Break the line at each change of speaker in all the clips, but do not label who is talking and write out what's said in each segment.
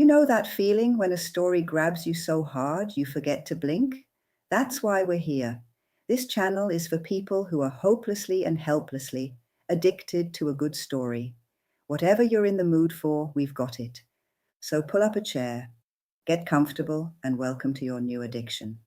You know that feeling when a story grabs you so hard you forget to blink? That's why we're here. This channel is for people who are hopelessly and helplessly addicted to a good story. Whatever you're in the mood for, we've got it. So pull up a chair, get comfortable, and welcome to your new addiction.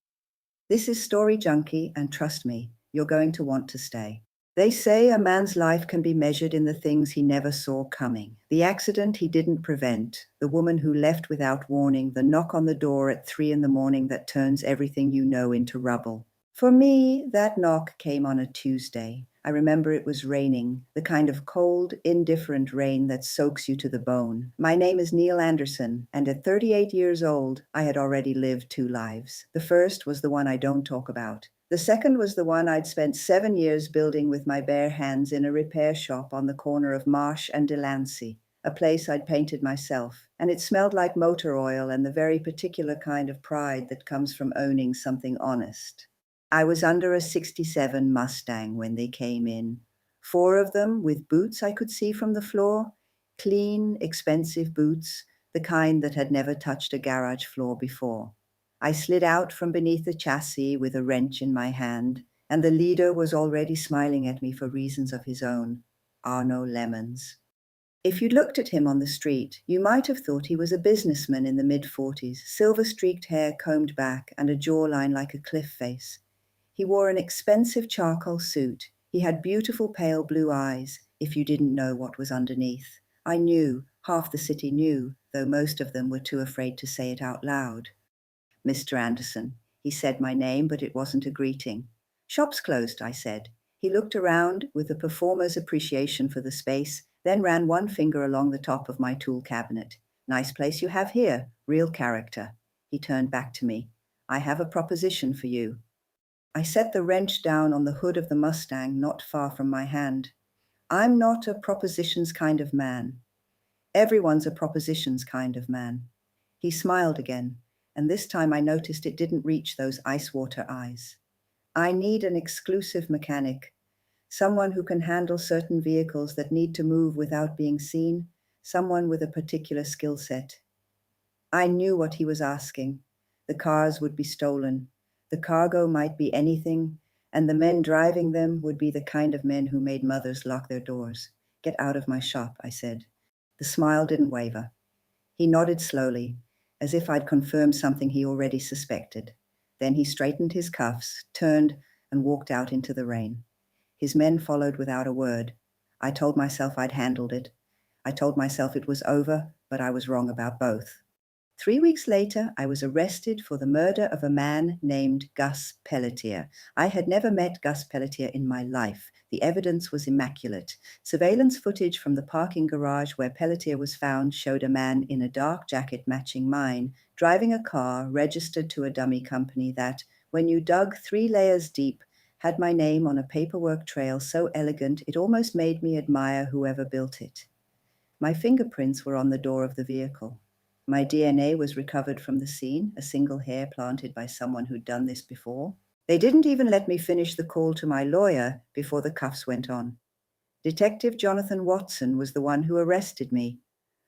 This is Story Junkie, and trust me, you're going to want to stay. They say a man's life can be measured in the things he never saw coming. The accident he didn't prevent, the woman who left without warning, the knock on the door at 3 in the morning that turns everything you know into rubble. For me, that knock came on a Tuesday. I remember it was raining, the kind of cold, indifferent rain that soaks you to the bone. My name is Neil Anderson, and at 38 years old, I had already lived 2 lives. The first was the one I don't talk about. The second was the one I'd spent 7 years building with my bare hands in a repair shop on the corner of Marsh and Delancey, a place I'd painted myself, and it smelled like motor oil and the very particular kind of pride that comes from owning something honest. I was under a '67 Mustang when they came in. 4 of them with boots I could see from the floor, clean, expensive boots, the kind that had never touched a garage floor before. I slid out from beneath the chassis with a wrench in my hand, and the leader was already smiling at me for reasons of his own, Arno Lemons. If you'd looked at him on the street, you might have thought he was a businessman in the mid-40s, silver-streaked hair combed back and a jawline like a cliff face. He wore an expensive charcoal suit. He had beautiful pale blue eyes, if you didn't know what was underneath. I knew, half the city knew, though most of them were too afraid to say it out loud. Mr. Anderson. He said my name, but it wasn't a greeting. Shop's closed, I said. He looked around with a performer's appreciation for the space, then ran one finger along the top of my tool cabinet. Nice place you have here, real character. He turned back to me. I have a proposition for you. I set the wrench down on the hood of the Mustang not far from my hand. I'm not a propositions kind of man. Everyone's a propositions kind of man. He smiled again, and this time I noticed it didn't reach those ice water eyes. I need an exclusive mechanic, someone who can handle certain vehicles that need to move without being seen, someone with a particular skill set. I knew what he was asking. The cars would be stolen. The cargo might be anything, and the men driving them would be the kind of men who made mothers lock their doors. Get out of my shop, I said. The smile didn't waver. He nodded slowly, as if I'd confirmed something he already suspected. Then he straightened his cuffs, turned, and walked out into the rain. His men followed without a word. I told myself I'd handled it. I told myself it was over, but I was wrong about both. 3 weeks later, I was arrested for the murder of a man named Gus Pelletier. I had never met Gus Pelletier in my life. The evidence was immaculate. Surveillance footage from the parking garage where Pelletier was found showed a man in a dark jacket matching mine, driving a car registered to a dummy company that, when you dug 3 layers deep, had my name on a paperwork trail so elegant it almost made me admire whoever built it. My fingerprints were on the door of the vehicle. My DNA was recovered from the scene, a single hair planted by someone who'd done this before. They didn't even let me finish the call to my lawyer before the cuffs went on. Detective Jonathan Watson was the one who arrested me.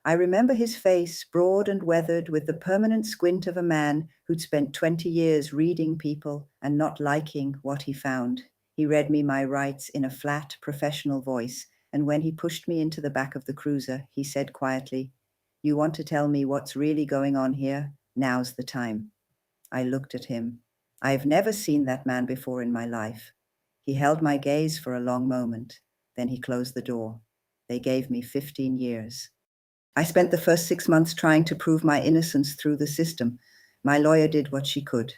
I remember his face, broad and weathered, with the permanent squint of a man who'd spent 20 years reading people and not liking what he found. He read me my rights in a flat, professional voice, and when he pushed me into the back of the cruiser, he said quietly, "You want to tell me what's really going on here? Now's the time." I looked at him. I've never seen that man before in my life. He held my gaze for a long moment. Then he closed the door. They gave me 15 years. I spent the first 6 months trying to prove my innocence through the system. My lawyer did what she could.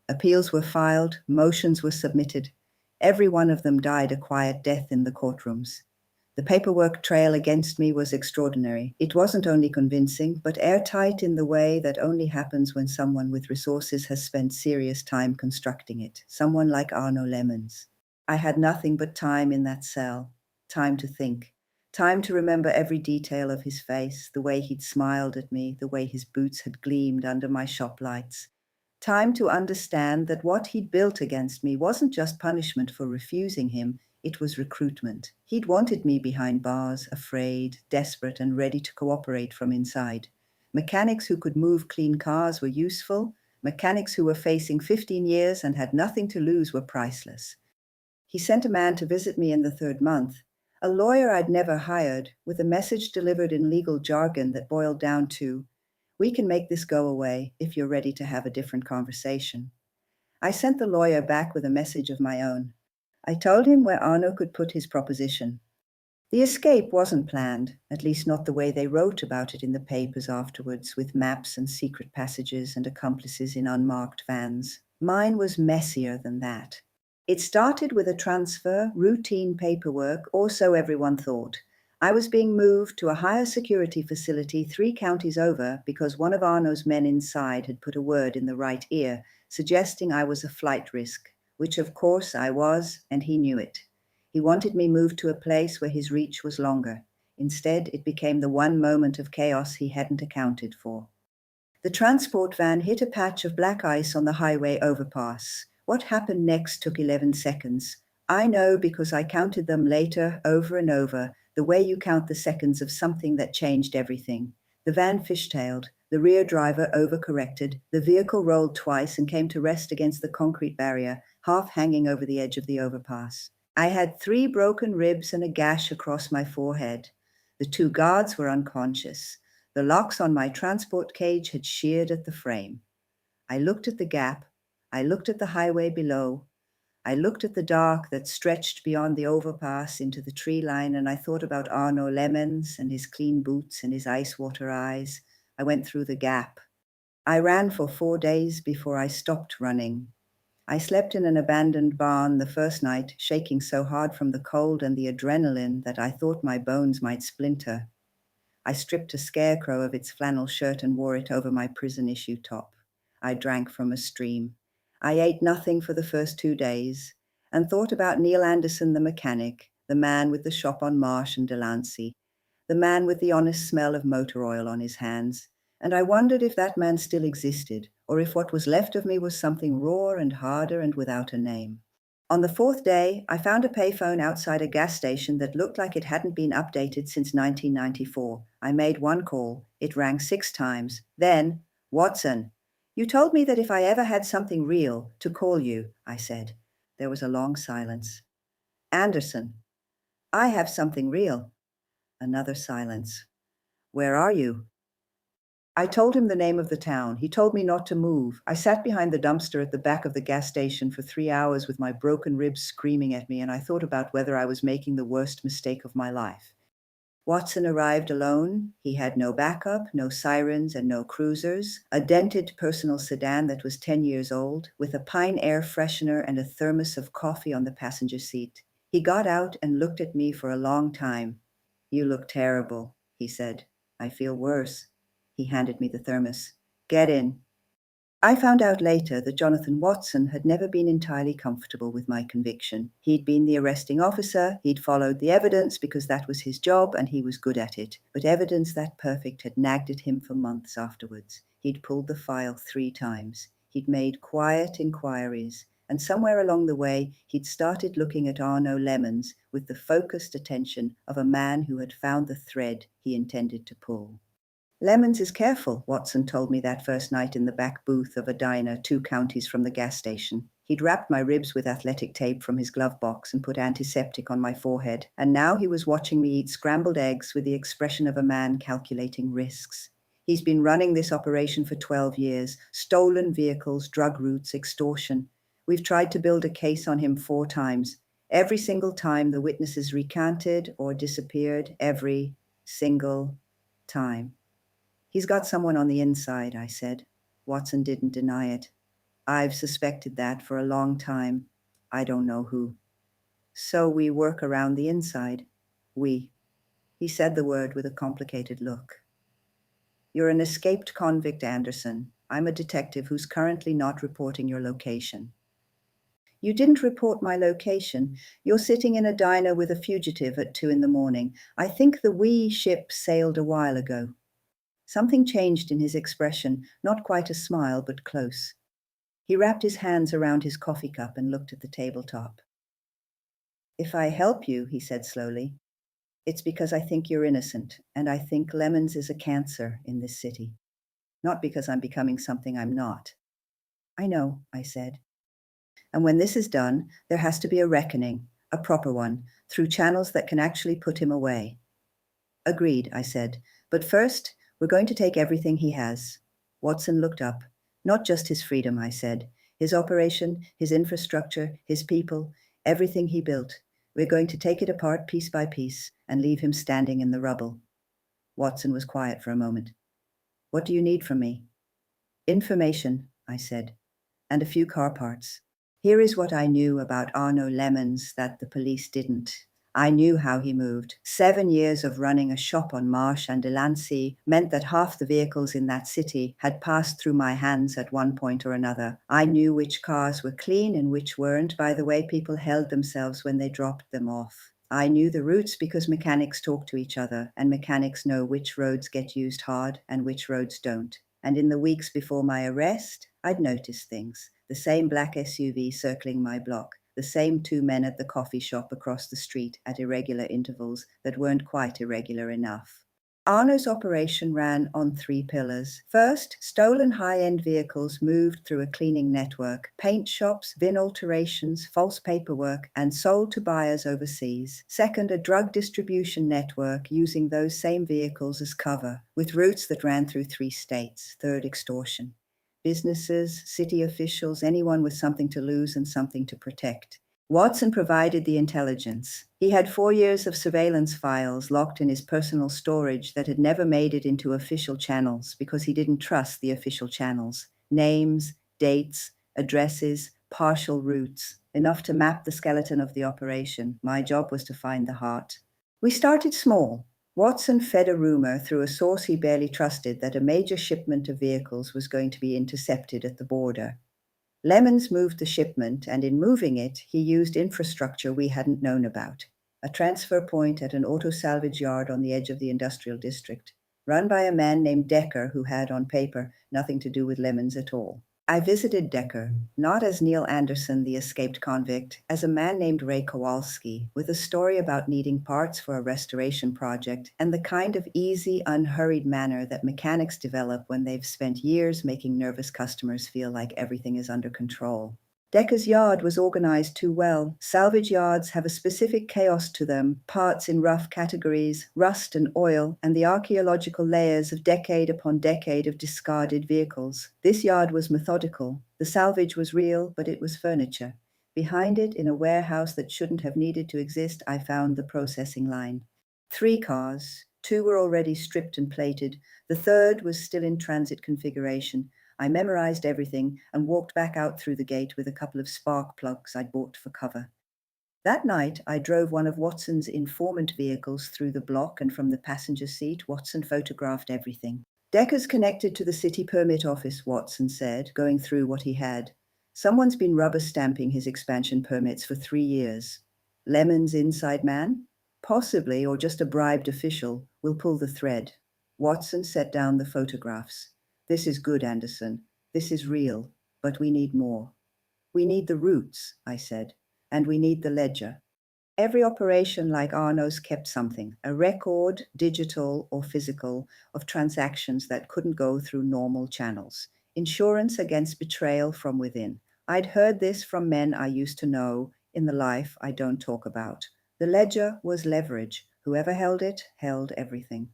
Appeals were filed, motions were submitted. Every one of them died a quiet death in the courtrooms. The paperwork trail against me was extraordinary. It wasn't only convincing, but airtight in the way that only happens when someone with resources has spent serious time constructing it, someone like Arno Lemons. I had nothing but time in that cell, time to think, time to remember every detail of his face, the way he'd smiled at me, the way his boots had gleamed under my shop lights. Time to understand that what he'd built against me wasn't just punishment for refusing him, it was recruitment. He'd wanted me behind bars, afraid, desperate, and ready to cooperate from inside. Mechanics who could move clean cars were useful. Mechanics who were facing 15 years and had nothing to lose were priceless. He sent a man to visit me in the third month, a lawyer I'd never hired, with a message delivered in legal jargon that boiled down to, "We can make this go away if you're ready to have a different conversation." I sent the lawyer back with a message of my own. I told him where Arno could put his proposition. The escape wasn't planned, at least not the way they wrote about it in the papers afterwards, with maps and secret passages and accomplices in unmarked vans. Mine was messier than that. It started with a transfer, routine paperwork, or so everyone thought. I was being moved to a higher security facility 3 counties over because one of Arno's men inside had put a word in the right ear, suggesting I was a flight risk, which of course I was, and he knew it. He wanted me moved to a place where his reach was longer. Instead, it became the one moment of chaos he hadn't accounted for. The transport van hit a patch of black ice on the highway overpass. What happened next took 11 seconds. I know because I counted them later, over and over, the way you count the seconds of something that changed everything. The van fishtailed, the rear driver overcorrected, the vehicle rolled twice and came to rest against the concrete barrier, half hanging over the edge of the overpass. I had 3 broken ribs and a gash across my forehead. The 2 guards were unconscious. The locks on my transport cage had sheared at the frame. I looked at the gap. I looked at the highway below. I looked at the dark that stretched beyond the overpass into the tree line, and I thought about Arno Lemons and his clean boots and his ice water eyes. I went through the gap. I ran for 4 days before I stopped running. I slept in an abandoned barn the first night, shaking so hard from the cold and the adrenaline that I thought my bones might splinter. I stripped a scarecrow of its flannel shirt and wore it over my prison-issue top. I drank from a stream. I ate nothing for the first 2 days and thought about Neil Anderson the mechanic, the man with the shop on Marsh and Delancey, the man with the honest smell of motor oil on his hands, and I wondered if that man still existed, or if what was left of me was something raw and harder and without a name. On the 4th day, I found a payphone outside a gas station that looked like it hadn't been updated since 1994. I made 1 call. It rang 6 times. Then, "Watson, you told me that if I ever had something real, to call you," I said. There was a long silence. "Anderson, I have something real." Another silence. "Where are you?" I told him the name of the town. He told me not to move. I sat behind the dumpster at the back of the gas station for 3 hours with my broken ribs screaming at me, and I thought about whether I was making the worst mistake of my life. Watson arrived alone. He had no backup, no sirens, and no cruisers. A dented personal sedan that was 10 years old, with a Pine air freshener and a thermos of coffee on the passenger seat. He got out and looked at me for a long time. "You look terrible," he said. "I feel worse." He handed me the thermos. "Get in." I found out later that Jonathan Watson had never been entirely comfortable with my conviction. He'd been the arresting officer, he'd followed the evidence because that was his job and he was good at it. But evidence that perfect had nagged at him for months afterwards. He'd pulled the file 3 times. He'd made quiet inquiries. And somewhere along the way, he'd started looking at Arno Lemons with the focused attention of a man who had found the thread he intended to pull. "Lemons is careful," Watson told me that first night in the back booth of a diner 2 counties from the gas station. He'd wrapped my ribs with athletic tape from his glove box and put antiseptic on my forehead, and now he was watching me eat scrambled eggs with the expression of a man calculating risks. He's been running this operation for 12 years, stolen vehicles, drug routes, extortion. We've tried to build a case on him 4 times. Every single time the witnesses recanted or disappeared, every single time. "He's got someone on the inside," I said. Watson didn't deny it. "I've suspected that for a long time. I don't know who." "So we work around the inside." "We." He said the word with a complicated look. "You're an escaped convict, Anderson. I'm a detective who's currently not reporting your location." "You didn't report my location. You're sitting in a diner with a fugitive at 2 in the morning. I think the we ship sailed a while ago." Something changed in his expression, not quite a smile, but close. He wrapped his hands around his coffee cup and looked at the tabletop. "If I help you," he said slowly, "it's because I think you're innocent, and I think Lemons is a cancer in this city." not because I'm becoming something I'm not. I know, I said. And when this is done, there has to be a reckoning, a proper one, through channels that can actually put him away. Agreed, I said. But first, we're going to take everything he has. Watson looked up. Not just his freedom, I said. His operation, his infrastructure, his people, everything he built. We're going to take it apart piece by piece and leave him standing in the rubble. Watson was quiet for a moment. What do you need from me? Information, I said, and a few car parts. Here is what I knew about Arno Lemons that the police didn't. I knew how he moved. 7 years of running a shop on Marsh and Delancey meant that half the vehicles in that city had passed through my hands at one point or another. I knew which cars were clean and which weren't by the way people held themselves when they dropped them off. I knew the routes because mechanics talk to each other, and mechanics know which roads get used hard and which roads don't. And in the weeks before my arrest, I'd noticed things. The same black SUV circling my block, the same 2 men at the coffee shop across the street at irregular intervals that weren't quite irregular enough. Arno's operation ran on 3 pillars. First, stolen high-end vehicles moved through a cleaning network, paint shops, VIN alterations, false paperwork, and sold to buyers overseas. Second, a drug distribution network using those same vehicles as cover, with routes that ran through 3 states. Third, extortion. Businesses, city officials, anyone with something to lose and something to protect. Watson provided the intelligence. He had 4 years of surveillance files locked in his personal storage that had never made it into official channels because he didn't trust the official channels. Names, dates, addresses, partial routes, enough to map the skeleton of the operation. My job was to find the heart. We started small. Watson fed a rumor through a source he barely trusted that a major shipment of vehicles was going to be intercepted at the border. Lemons moved the shipment, and in moving it, he used infrastructure we hadn't known about. A transfer point at an auto salvage yard on the edge of the industrial district, run by a man named Decker who had, on paper, nothing to do with Lemons at all. I visited Decker, not as Neil Anderson, the escaped convict, as a man named Ray Kowalski, with a story about needing parts for a restoration project and the kind of easy, unhurried manner that mechanics develop when they've spent years making nervous customers feel like everything is under control. Decker's yard was organized too well. Salvage yards have a specific chaos to them, parts in rough categories, rust and oil, and the archaeological layers of decade upon decade of discarded vehicles. This yard was methodical. The salvage was real, but it was furniture. Behind it, in a warehouse that shouldn't have needed to exist, I found the processing line. 3 cars. 2 were already stripped and plated. The third was still in transit configuration. I memorized everything and walked back out through the gate with a couple of spark plugs I'd bought for cover. That night, I drove one of Watson's informant vehicles through the block, and from the passenger seat, Watson photographed everything. Decker's connected to the city permit office, Watson said, going through what he had. Someone's been rubber stamping his expansion permits for 3 years. Lemon's inside man? Possibly, or just a bribed official. We'll pull the thread. Watson set down the photographs. This is good, Anderson. This is real, but we need more. We need the roots, I said, and we need the ledger. Every operation like Arno's kept something, a record, digital or physical, of transactions that couldn't go through normal channels. Insurance against betrayal from within. I'd heard this from men I used to know in the life I don't talk about. The ledger was leverage. Whoever held it held everything.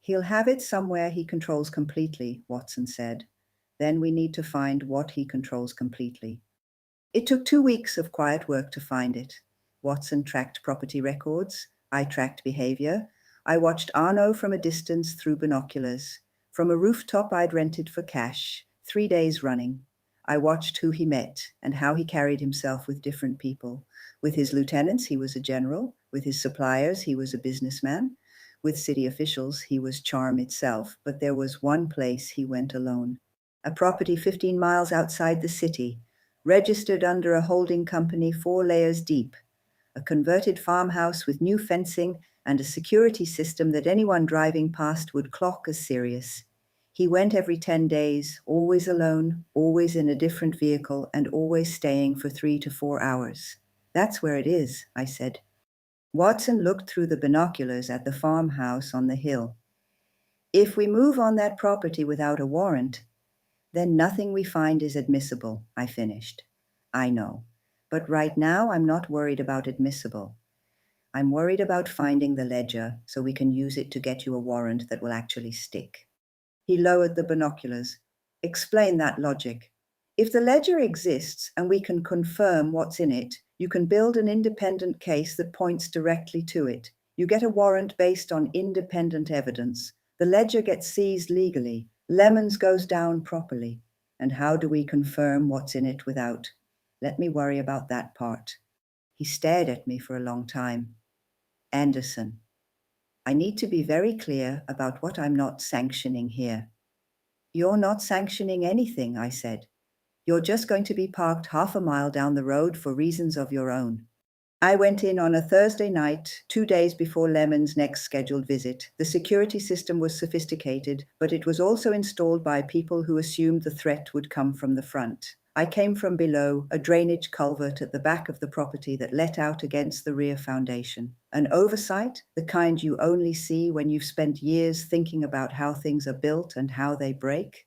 He'll have it somewhere he controls completely, Watson said. Then we need to find what he controls completely. It took 2 weeks of quiet work to find it. Watson tracked property records. I tracked behavior. I watched Arno from a distance through binoculars. From a rooftop I'd rented for cash, 3 days running. I watched who he met and how he carried himself with different people. With his lieutenants, he was a general. With his suppliers, he was a businessman. With city officials, he was charm itself, but there was one place he went alone. A property 15 miles outside the city, registered under a holding company 4 layers deep, a converted farmhouse with new fencing and a security system that anyone driving past would clock as serious. He went every 10 days, always alone, always in a different vehicle, and always staying for 3 to 4 hours. That's where it is, I said. Watson looked through the binoculars at the farmhouse on the hill. If we move on that property without a warrant, then nothing we find is admissible, I finished. I know. But right now, I'm not worried about admissible. I'm worried about finding the ledger so we can use it to get you a warrant that will actually stick. He lowered the binoculars. Explain that logic. If the ledger exists and we can confirm what's in it, you can build an independent case that points directly to it. You get a warrant based on independent evidence. The ledger gets seized legally. Lemons goes down properly. And how do we confirm what's in it without? Let me worry about that part. He stared at me for a long time. Anderson, I need to be very clear about what I'm not sanctioning here. You're not sanctioning anything, I said. You're just going to be parked half a mile down the road for reasons of your own. I went in on a Thursday night, 2 days before Lemon's next scheduled visit. The security system was sophisticated, but it was also installed by people who assumed the threat would come from the front. I came from below, a drainage culvert at the back of the property that let out against the rear foundation. An oversight, the kind you only see when you've spent years thinking about how things are built and how they break.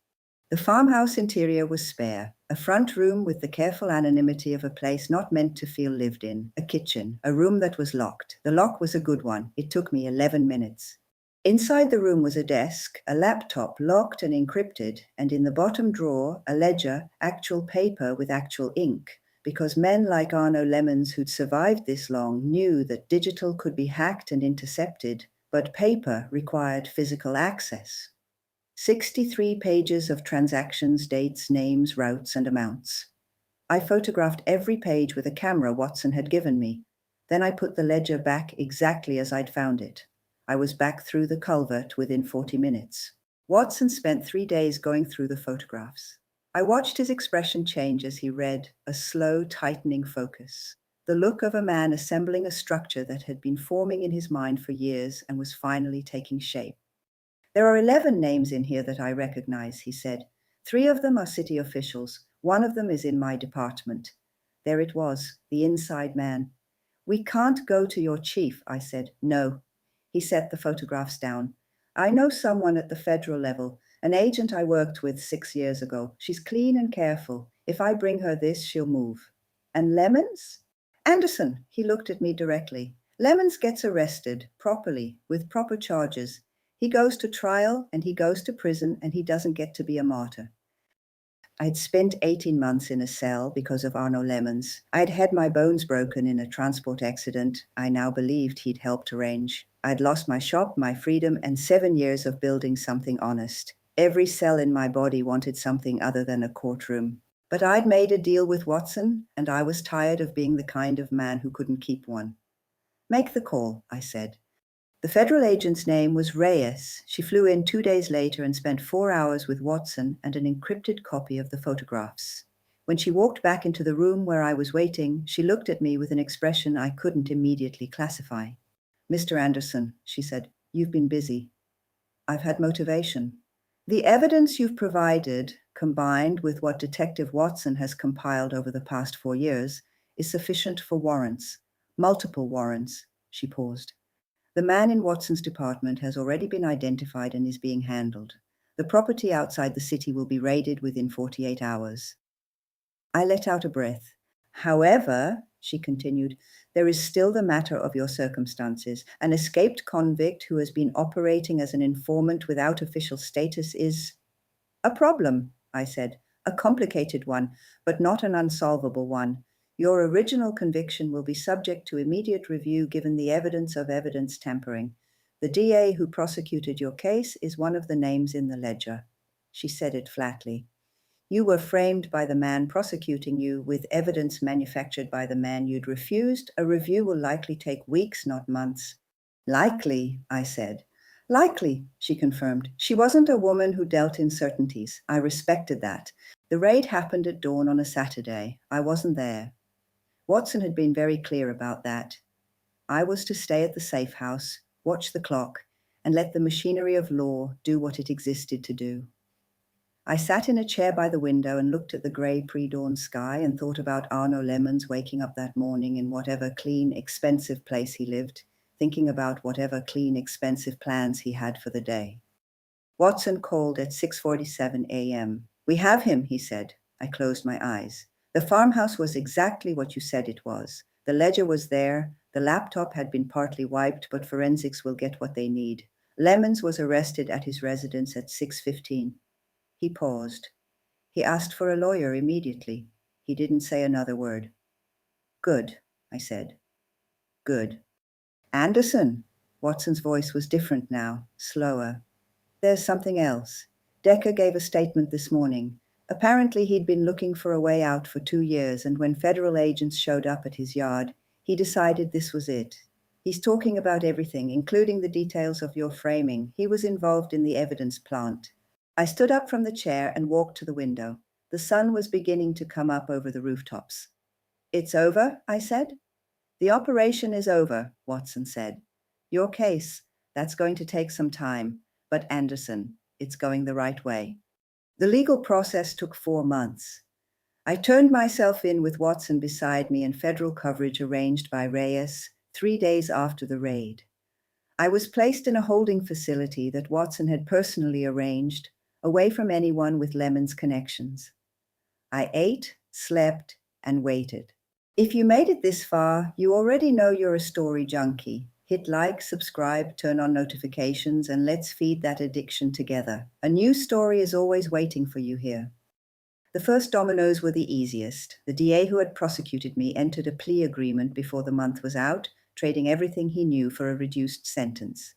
The farmhouse interior was spare, a front room with the careful anonymity of a place not meant to feel lived in, a kitchen, a room that was locked. The lock was a good one. It took me 11 minutes. Inside the room was a desk, a laptop locked and encrypted, and in the bottom drawer, a ledger, actual paper with actual ink, because men like Arno Lemons who'd survived this long knew that digital could be hacked and intercepted, but paper required physical access. 63 pages of transactions, dates, names, routes, and amounts. I photographed every page with a camera Watson had given me. Then I put the ledger back exactly as I'd found it. I was back through the culvert within 40 minutes. Watson spent 3 days going through the photographs. I watched his expression change as he read, a slow, tightening focus. The look of a man assembling a structure that had been forming in his mind for years and was finally taking shape. There are 11 names in here that I recognize, he said. 3 of them are city officials. 1 of them is in my department. There it was, the inside man. We can't go to your chief, I said. No. He set the photographs down. I know someone at the federal level, an agent I worked with 6 years ago. She's clean and careful. If I bring her this, she'll move. And Lemons? Anderson, he looked at me directly. Lemons gets arrested, properly, with proper charges. He goes to trial and he goes to prison and he doesn't get to be a martyr. I'd spent 18 months in a cell because of Arno Lemons. I'd had my bones broken in a transport accident I now believed he'd helped arrange. I'd lost my shop, my freedom, and 7 years of building something honest. Every cell in my body wanted something other than a courtroom. But I'd made a deal with Watson, and I was tired of being the kind of man who couldn't keep one. Make the call, I said. The federal agent's name was Reyes. She flew in 2 days later and spent 4 hours with Watson and an encrypted copy of the photographs. When she walked back into the room where I was waiting, she looked at me with an expression I couldn't immediately classify. Mr. Anderson, she said, you've been busy. I've had motivation. The evidence you've provided, combined with what Detective Watson has compiled over the past 4 years, is sufficient for warrants. Multiple warrants. She paused. The man in Watson's department has already been identified and is being handled. The property outside the city will be raided within 48 hours. I let out a breath. However, she continued, there is still the matter of your circumstances. An escaped convict who has been operating as an informant without official status is a problem, I said. A complicated one, but not an unsolvable one. Your original conviction will be subject to immediate review given the evidence of evidence tampering. The DA who prosecuted your case is one of the names in the ledger. She said it flatly. You were framed by the man prosecuting you with evidence manufactured by the man you'd refused. A review will likely take weeks, not months. Likely, I said. Likely, she confirmed. She wasn't a woman who dealt in certainties. I respected that. The raid happened at dawn on a Saturday. I wasn't there. Watson had been very clear about that. I was to stay at the safe house, watch the clock, and let the machinery of law do what it existed to do. I sat in a chair by the window and looked at the grey pre-dawn sky and thought about Arno Lemons waking up that morning in whatever clean, expensive place he lived, thinking about whatever clean, expensive plans he had for the day. Watson called at 6:47 a.m. We have him, he said. I closed my eyes. The farmhouse was exactly what you said it was. The ledger was there. The laptop had been partly wiped, but forensics will get what they need. Lemons was arrested at his residence at 6:15. He paused. He asked for a lawyer immediately. He didn't say another word. Good, I said. Good. Anderson. Watson's voice was different now, slower. There's something else. Decker gave a statement this morning. Apparently, he'd been looking for a way out for 2 years, and when federal agents showed up at his yard, he decided this was it. He's talking about everything, including the details of your framing. He was involved in the evidence plant. I stood up from the chair and walked to the window. The sun was beginning to come up over the rooftops. It's over, I said. The operation is over, Watson said. Your case, that's going to take some time, but Anderson, it's going the right way. The legal process took 4 months. I turned myself in with Watson beside me and federal coverage arranged by Reyes 3 days after the raid. I was placed in a holding facility that Watson had personally arranged, away from anyone with Lemon's connections. I ate, slept, and waited. If you made it this far, you already know you're a story junkie. Hit like, subscribe, turn on notifications, and let's feed that addiction together. A new story is always waiting for you here. The first dominoes were the easiest. The DA who had prosecuted me entered a plea agreement before the month was out, trading everything he knew for a reduced sentence.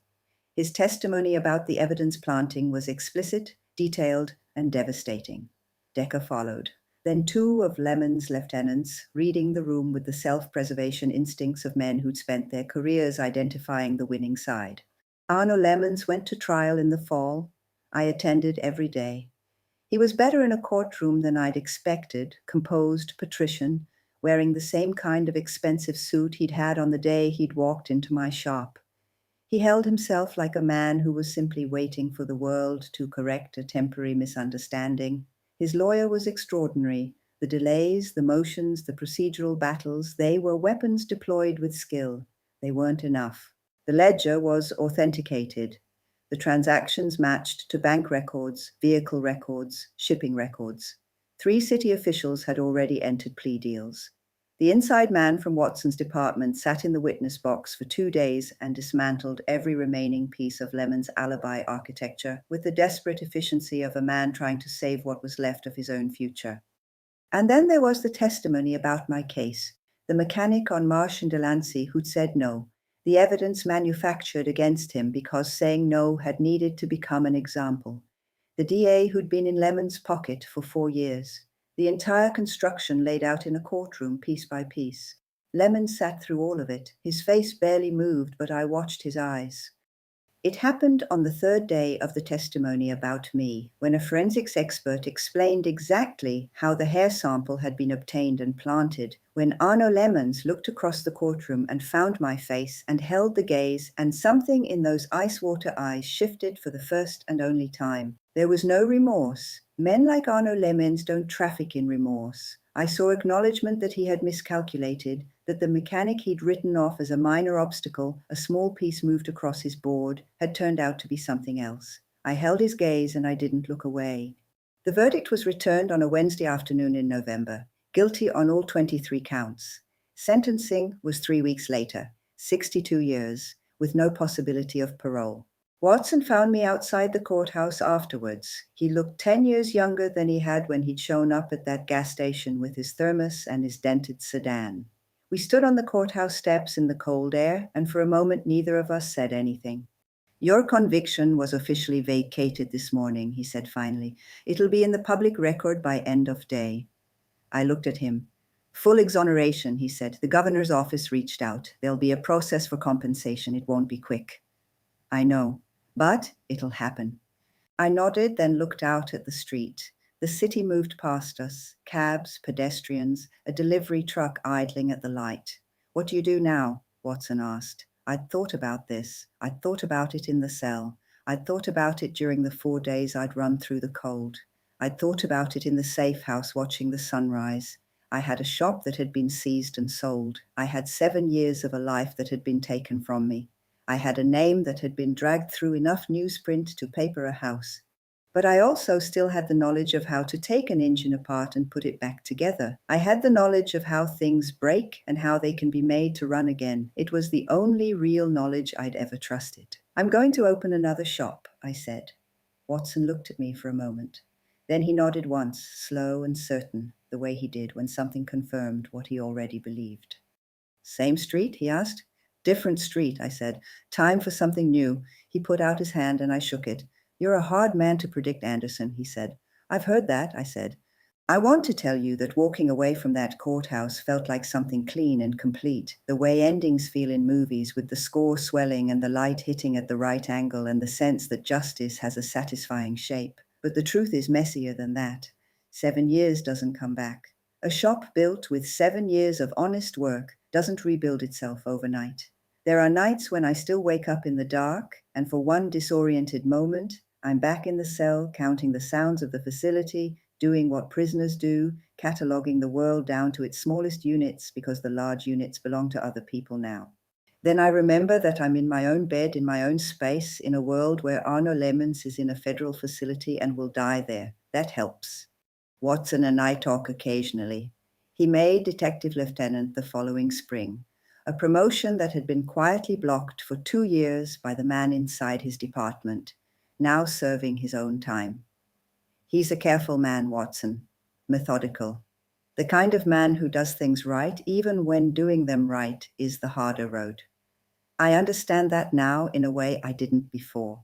His testimony about the evidence planting was explicit, detailed, and devastating. Decker followed. Then two of Lemon's lieutenants, reading the room with the self-preservation instincts of men who'd spent their careers identifying the winning side. Arno Lemons went to trial in the fall. I attended every day. He was better in a courtroom than I'd expected, composed, patrician, wearing the same kind of expensive suit he'd had on the day he'd walked into my shop. He held himself like a man who was simply waiting for the world to correct a temporary misunderstanding. His lawyer was extraordinary. The delays, the motions, the procedural battles, they were weapons deployed with skill. They weren't enough. The ledger was authenticated. The transactions matched to bank records, vehicle records, shipping records. 3 city officials had already entered plea deals. The inside man from Watson's department sat in the witness box for 2 days and dismantled every remaining piece of Lemon's alibi architecture with the desperate efficiency of a man trying to save what was left of his own future. And then there was the testimony about my case, the mechanic on Marsh and Delancey who'd said no, the evidence manufactured against him because saying no had needed to become an example, the DA who'd been in Lemon's pocket for 4 years. The entire construction laid out in a courtroom, piece by piece. Lemon sat through all of it. His face barely moved, but I watched his eyes. It happened on the 3rd day of the testimony about me, when a forensics expert explained exactly how the hair sample had been obtained and planted, when Arno Lemons looked across the courtroom and found my face and held the gaze, and something in those ice water eyes shifted for the first and only time. There was no remorse. Men like Arno Lemons don't traffic in remorse. I saw acknowledgement that he had miscalculated, that the mechanic he'd written off as a minor obstacle, a small piece moved across his board, had turned out to be something else. I held his gaze and I didn't look away. The verdict was returned on a Wednesday afternoon in November, guilty on all 23 counts. Sentencing was 3 weeks later, 62 years, with no possibility of parole. Watson found me outside the courthouse afterwards. He looked 10 years younger than he had when he'd shown up at that gas station with his thermos and his dented sedan. We stood on the courthouse steps in the cold air, and for a moment neither of us said anything. Your conviction was officially vacated this morning, he said finally. It'll be in the public record by end of day. I looked at him. Full exoneration, he said. The governor's office reached out. There'll be a process for compensation. It won't be quick. I know. But it'll happen. I nodded, then looked out at the street. The city moved past us, cabs, pedestrians, a delivery truck idling at the light. What do you do now? Watson asked. I'd thought about this. I'd thought about it in the cell. I'd thought about it during the 4 days I'd run through the cold. I'd thought about it in the safe house watching the sunrise. I had a shop that had been seized and sold. I had 7 years of a life that had been taken from me. I had a name that had been dragged through enough newsprint to paper a house. But I also still had the knowledge of how to take an engine apart and put it back together. I had the knowledge of how things break and how they can be made to run again. It was the only real knowledge I'd ever trusted. "I'm going to open another shop," I said. Watson looked at me for a moment. Then he nodded once, slow and certain, the way he did when something confirmed what he already believed. "Same street?" he asked. "Different street," I said. "Time for something new." He put out his hand and I shook it. "You're a hard man to predict, Anderson," he said. "I've heard that," I said. "I want to tell you that walking away from that courthouse felt like something clean and complete, the way endings feel in movies, with the score swelling and the light hitting at the right angle and the sense that justice has a satisfying shape. But the truth is messier than that. 7 years doesn't come back. A shop built with 7 years of honest work doesn't rebuild itself overnight. There are nights when I still wake up in the dark, and for one disoriented moment, I'm back in the cell, counting the sounds of the facility, doing what prisoners do, cataloging the world down to its smallest units because the large units belong to other people now. Then I remember that I'm in my own bed, in my own space, in a world where Arno Lemons is in a federal facility and will die there. That helps. Watson and I talk occasionally. He made detective lieutenant the following spring, a promotion that had been quietly blocked for 2 years by the man inside his department, now serving his own time. He's a careful man, Watson, methodical, the kind of man who does things right, even when doing them right is the harder road. I understand that now in a way I didn't before.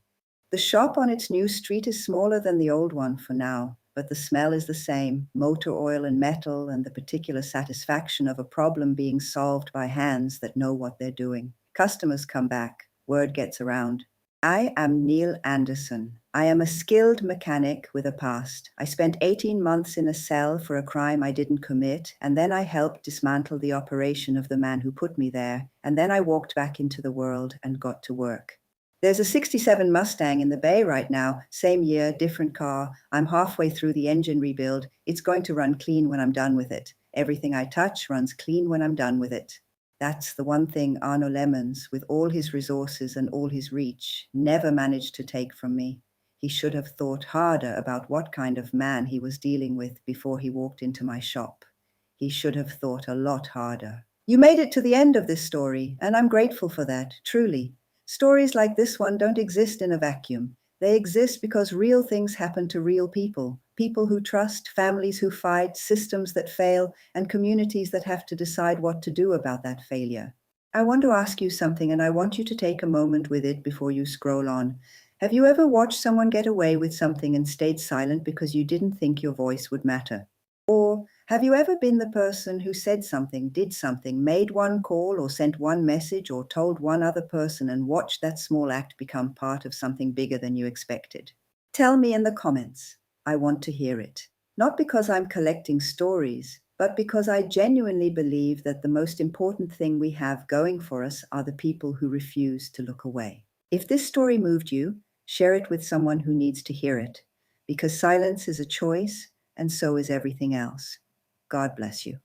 The shop on its new street is smaller than the old one for now, but the smell is the same, motor oil and metal, and the particular satisfaction of a problem being solved by hands that know what they're doing. Customers come back, word gets around. I am Neil Anderson. I am a skilled mechanic with a past. I spent 18 months in a cell for a crime I didn't commit, and then I helped dismantle the operation of the man who put me there, and then I walked back into the world and got to work. There's a 67 Mustang in the bay right now, same year, different car. I'm halfway through the engine rebuild. It's going to run clean when I'm done with it. Everything I touch runs clean when I'm done with it. That's the one thing Arno Lemons, with all his resources and all his reach, never managed to take from me. He should have thought harder about what kind of man he was dealing with before he walked into my shop. He should have thought a lot harder. You made it to the end of this story, and I'm grateful for that, truly. Stories like this one don't exist in a vacuum. They exist because real things happen to real people. People who trust, families who fight, systems that fail, and communities that have to decide what to do about that failure. I want to ask you something, and I want you to take a moment with it before you scroll on. Have you ever watched someone get away with something and stayed silent because you didn't think your voice would matter? Or have you ever been the person who said something, did something, made one call or sent one message or told one other person and watched that small act become part of something bigger than you expected? Tell me in the comments. I want to hear it. Not because I'm collecting stories, but because I genuinely believe that the most important thing we have going for us are the people who refuse to look away. If this story moved you, share it with someone who needs to hear it, because silence is a choice, and so is everything else. God bless you.